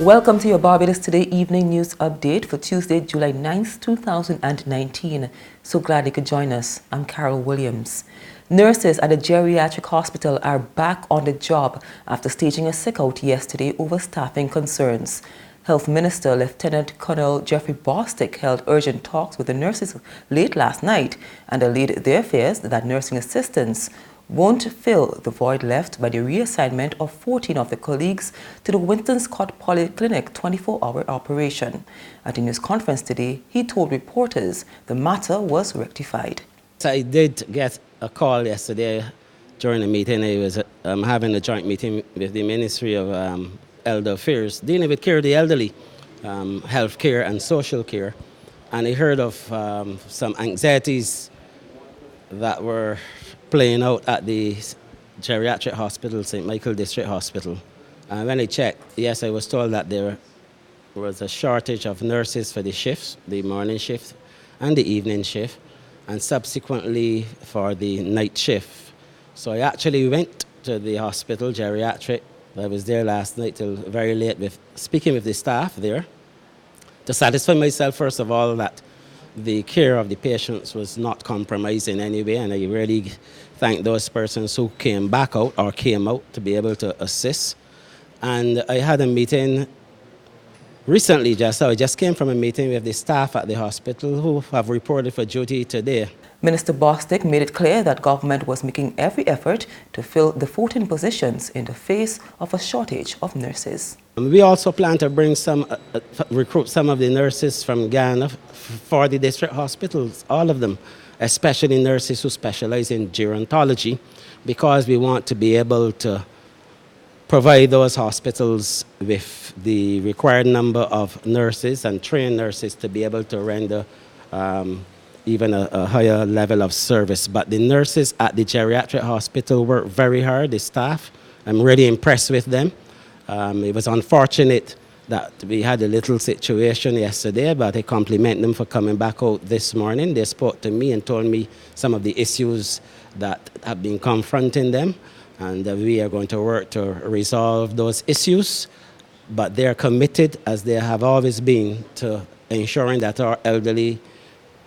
Welcome to your Barbados Today Evening News Update for Tuesday, July 9th, 2019. So glad you could join us. I'm Carol Williams. Nurses at the Geriatric Hospital are back on the job after staging a sick-out yesterday over staffing concerns. Health Minister Lieutenant Colonel Jeffrey Bostic held urgent talks with the nurses late last night and allayed their fears that nursing assistants won't fill the void left by the reassignment of 14 of the colleagues to the Winton Scott Polyclinic 24-hour operation. At a news conference today, he told reporters the matter was rectified. I did get a call yesterday during the meeting. I was having a joint meeting with the Ministry of Elder Affairs, dealing with care of the elderly, health care and social care. And I heard of some anxieties that were playing out at the Geriatric Hospital, St. Michael District Hospital. And when I checked, yes, I was told that there was a shortage of nurses for the shifts, the morning shift and the evening shift, and subsequently for the night shift. So I actually went to the hospital, Geriatric. I was there last night till very late with speaking with the staff there to satisfy myself, first of all, that the care of the patients was not compromised in any way, and I really thank those persons who came back out or came out to be able to assist. And I had a meeting recently I just came from a meeting with the staff at the hospital who have reported for duty today. Minister Bostic made it clear that government was making every effort to fill the 14 positions in the face of a shortage of nurses. We also plan to bring recruit some of the nurses from Ghana for the district hospitals, all of them, especially nurses who specialize in gerontology, because we want to be able to provide those hospitals with the required number of nurses and trained nurses to be able to render even a higher level of service. But the nurses at the Geriatric Hospital work very hard, the staff. I'm really impressed with them. It was unfortunate that we had a little situation yesterday, but I compliment them for coming back out this morning. They spoke to me and told me some of the issues that have been confronting them, and we are going to work to resolve those issues. But they're committed, as they have always been, to ensuring that our elderly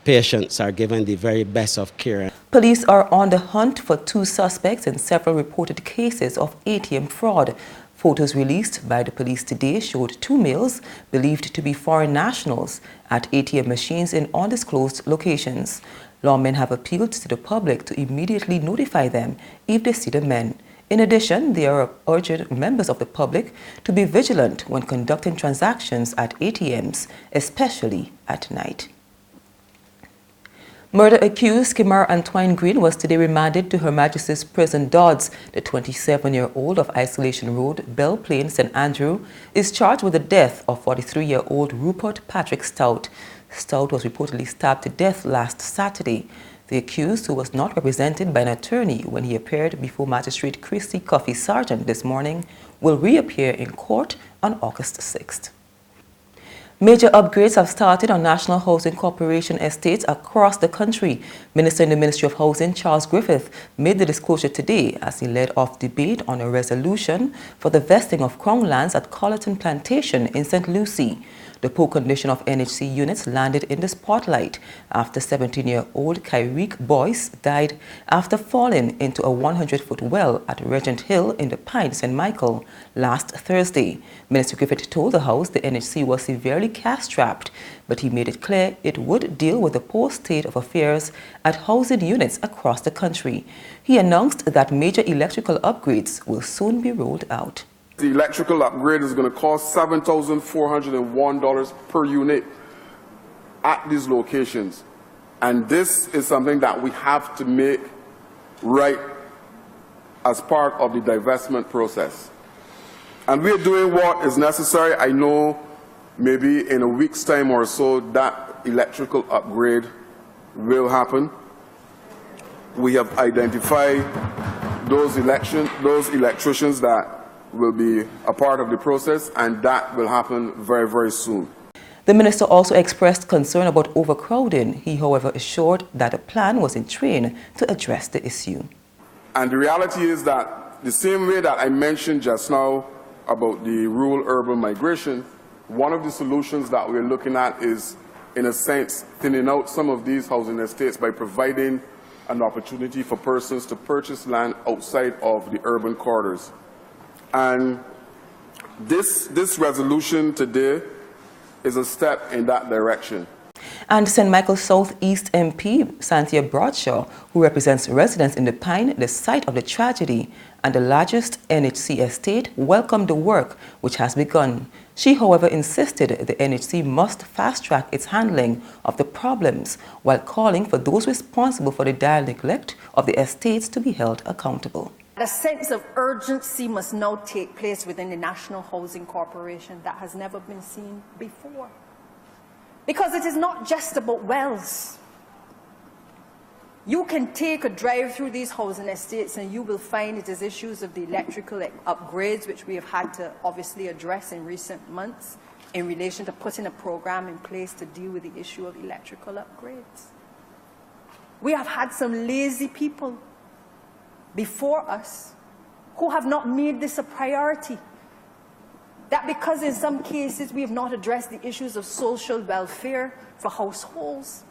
patients are given the very best of care. Police are on the hunt for 2 suspects in several reported cases of ATM fraud. Photos released by the police today showed 2 males believed to be foreign nationals at ATM machines in undisclosed locations. Lawmen have appealed to the public to immediately notify them if they see the men. In addition, they are urging members of the public to be vigilant when conducting transactions at ATMs, especially at night. Murder accused Kimar Antoine Green was today remanded to Her Majesty's Prison Dodds. The 27-year-old of Isolation Road, Belle Plaine, St. Andrew, is charged with the death of 43-year-old Rupert Patrick Stout. Stout was reportedly stabbed to death last Saturday. The accused, who was not represented by an attorney when he appeared before Magistrate Christy Coffey Sargent this morning, will reappear in court on August 6th. Major upgrades have started on National Housing Corporation estates across the country. Minister in the Ministry of Housing, Charles Griffith, made the disclosure today as he led off debate on a resolution for the vesting of Crown lands at Colleton Plantation in St. Lucie. The poor condition of NHC units landed in the spotlight after 17-year-old Kyrique Boyce died after falling into a 100-foot well at Regent Hill in the Pine, St. Michael, last Thursday. Minister Griffith told the House the NHC was severely cash-strapped, but he made it clear it would deal with the poor state of affairs at housing units across the country. He announced that major electrical upgrades will soon be rolled out. The electrical upgrade is going to cost $7,401 per unit at these locations. And this is something that we have to make right as part of the divestment process. And we're doing what is necessary. I know maybe in a week's time or so that electrical upgrade will happen. We have identified those electricians that will be a part of the process, and that will happen very, very soon. The minister also expressed concern about overcrowding. He, however, assured that a plan was in train to address the issue. And the reality is that the same way that I mentioned just now about the rural-urban migration, one of the solutions that we're looking at is, in a sense, thinning out some of these housing estates by providing an opportunity for persons to purchase land outside of the urban corridors. And this resolution today is a step in that direction. And St. Michael South East MP Cynthia Bradshaw, who represents residents in the Pine, the site of the tragedy, and the largest NHC estate, welcomed the work which has begun. She, however, insisted the NHC must fast-track its handling of the problems, while calling for those responsible for the dire neglect of the estates to be held accountable. A sense of urgency must now take place within the National Housing Corporation that has never been seen before. Because it is not just about wells. You can take a drive through these housing estates and you will find it is issues of the electrical upgrades, which we have had to obviously address in recent months in relation to putting a program in place to deal with the issue of electrical upgrades. We have had some lazy people before us who have not made this a priority. That because in some cases we have not addressed the issues of social welfare for households,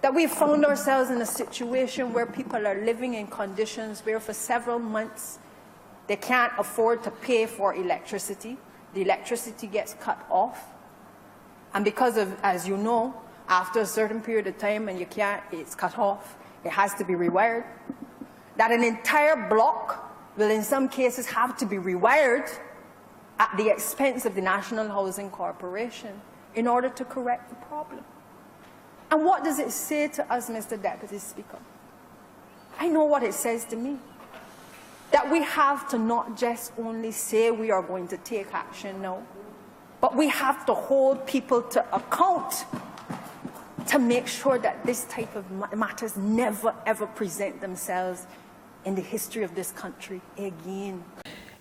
that we've found ourselves in a situation where people are living in conditions where for several months they can't afford to pay for electricity. The electricity gets cut off. And because of, as you know, after a certain period of time and it's cut off, it has to be rewired. That an entire block will in some cases have to be rewired at the expense of the National Housing Corporation in order to correct the problem. And what does it say to us, Mr. Deputy Speaker? I know what it says to me. That we have to not just only say we are going to take action now, but we have to hold people to account to make sure that this type of matters never ever present themselves in the history of this country again.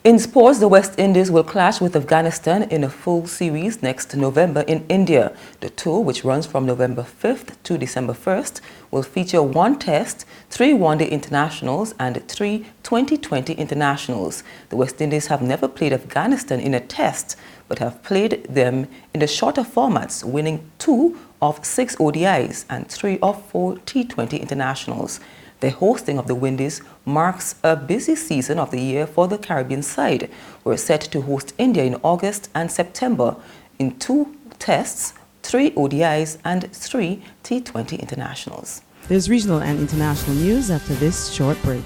In sports, the West Indies will clash with Afghanistan in a full series next November in India. The tour, which runs from November 5th to December 1st, will feature 1 test, 3 one-day internationals and 3 2020 internationals. The West Indies have never played Afghanistan in a test, but have played them in the shorter formats, winning 2 of 6 ODIs and 3 of 4 T20 internationals. The hosting of the Windies marks a busy season of the year for the Caribbean side. We're set to host India in August and September in 2 tests, 3 ODIs and 3 T20 internationals. There's regional and international news after this short break.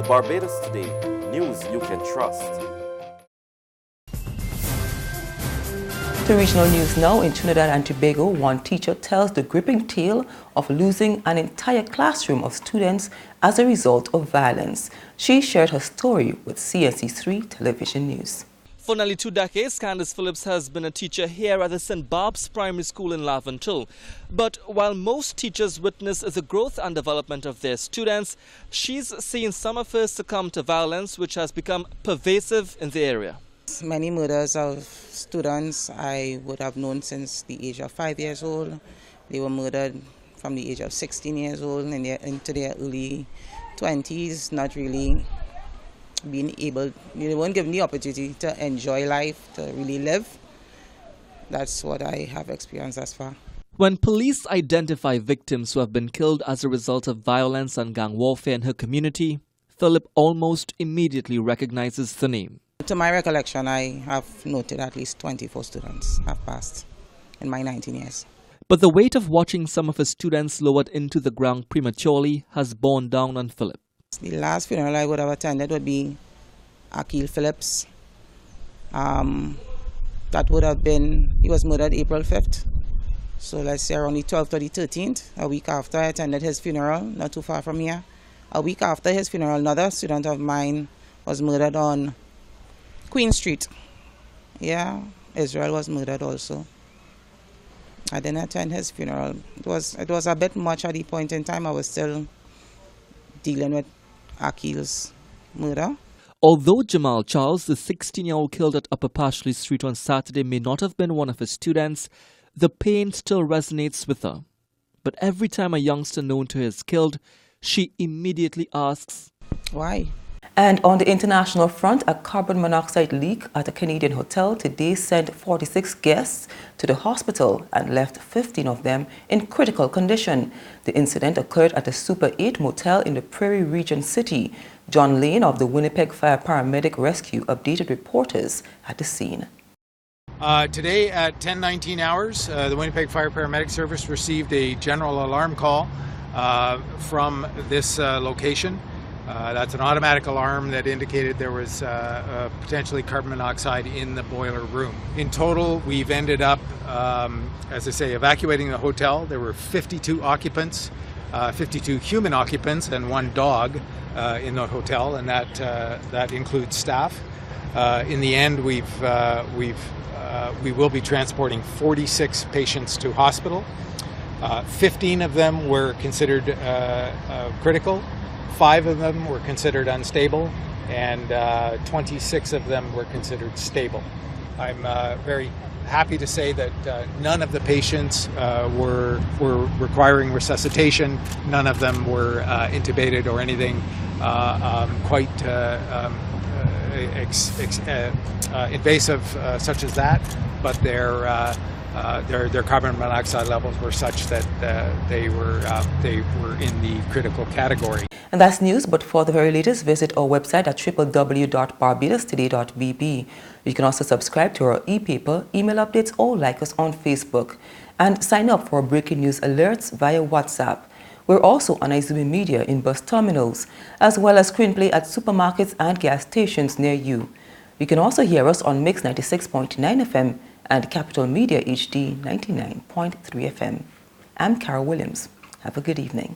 Barbados Today, news you can trust. To regional news now, in Trinidad and Tobago, one teacher tells the gripping tale of losing an entire classroom of students as a result of violence. She shared her story with CNC3 Television News. For nearly 2 decades, Candace Phillips has been a teacher here at the St. Barb's Primary School in Laventille. But while most teachers witness the growth and development of their students, she's seen some of us succumb to violence, which has become pervasive in the area. Many murders of students I would have known since the age of 5 years old. They were murdered from the age of 16 years old and into their early 20s, not really being able, they weren't given the opportunity to enjoy life, to really live. That's what I have experienced thus far. When police identify victims who have been killed as a result of violence and gang warfare in her community, Philip almost immediately recognizes the name. To my recollection, I have noted at least 24 students have passed in my 19 years. But the weight of watching some of his students lowered into the ground prematurely has borne down on Philip. The last funeral I would have attended would be Akil Phillips. That would have been, he was murdered April 5th. So let's say around the 12th or the 13th, a week after I attended his funeral, not too far from here. A week after his funeral, another student of mine was murdered on Queen Street. Yeah, Israel was murdered also. I didn't attend his funeral. It was a bit much at the point in time. I was still dealing with Akil's murder. Although Jamal Charles, the 16-year-old killed at Upper Pashley Street on Saturday, may not have been one of his students, the pain still resonates with her. But every time a youngster known to her is killed, she immediately asks, why? And on the international front, a carbon monoxide leak at a Canadian hotel today sent 46 guests to the hospital and left 15 of them in critical condition. The incident occurred at a Super 8 motel in the Prairie Region City. John Lane of the Winnipeg Fire Paramedic Rescue updated reporters at the scene. Today at 10:19 hours, the Winnipeg Fire Paramedic Service received a general alarm call from this location. That's an automatic alarm that indicated there was potentially carbon monoxide in the boiler room. In total, we've ended up, as I say, evacuating the hotel. There were 52 occupants, 52 human occupants, and one dog in the hotel, and that includes staff. In the end, we will be transporting 46 patients to hospital. 15 of them were considered critical. 5 of them were considered unstable, and 26 of them were considered stable. I'm very happy to say that none of the patients were requiring resuscitation. None of them were intubated or anything quite invasive such as that, but their carbon monoxide levels were such that they were in the critical category. And that's news, but for the very latest, visit our website at www.barbadostoday.bb. You can also subscribe to our e-paper, email updates, or like us on Facebook. And sign up for breaking news alerts via WhatsApp. We're also on Izumi Media in bus terminals, as well as screenplay at supermarkets and gas stations near you. You can also hear us on Mix 96.9 FM and Capital Media HD 99.3 FM. I'm Carol Williams. Have a good evening.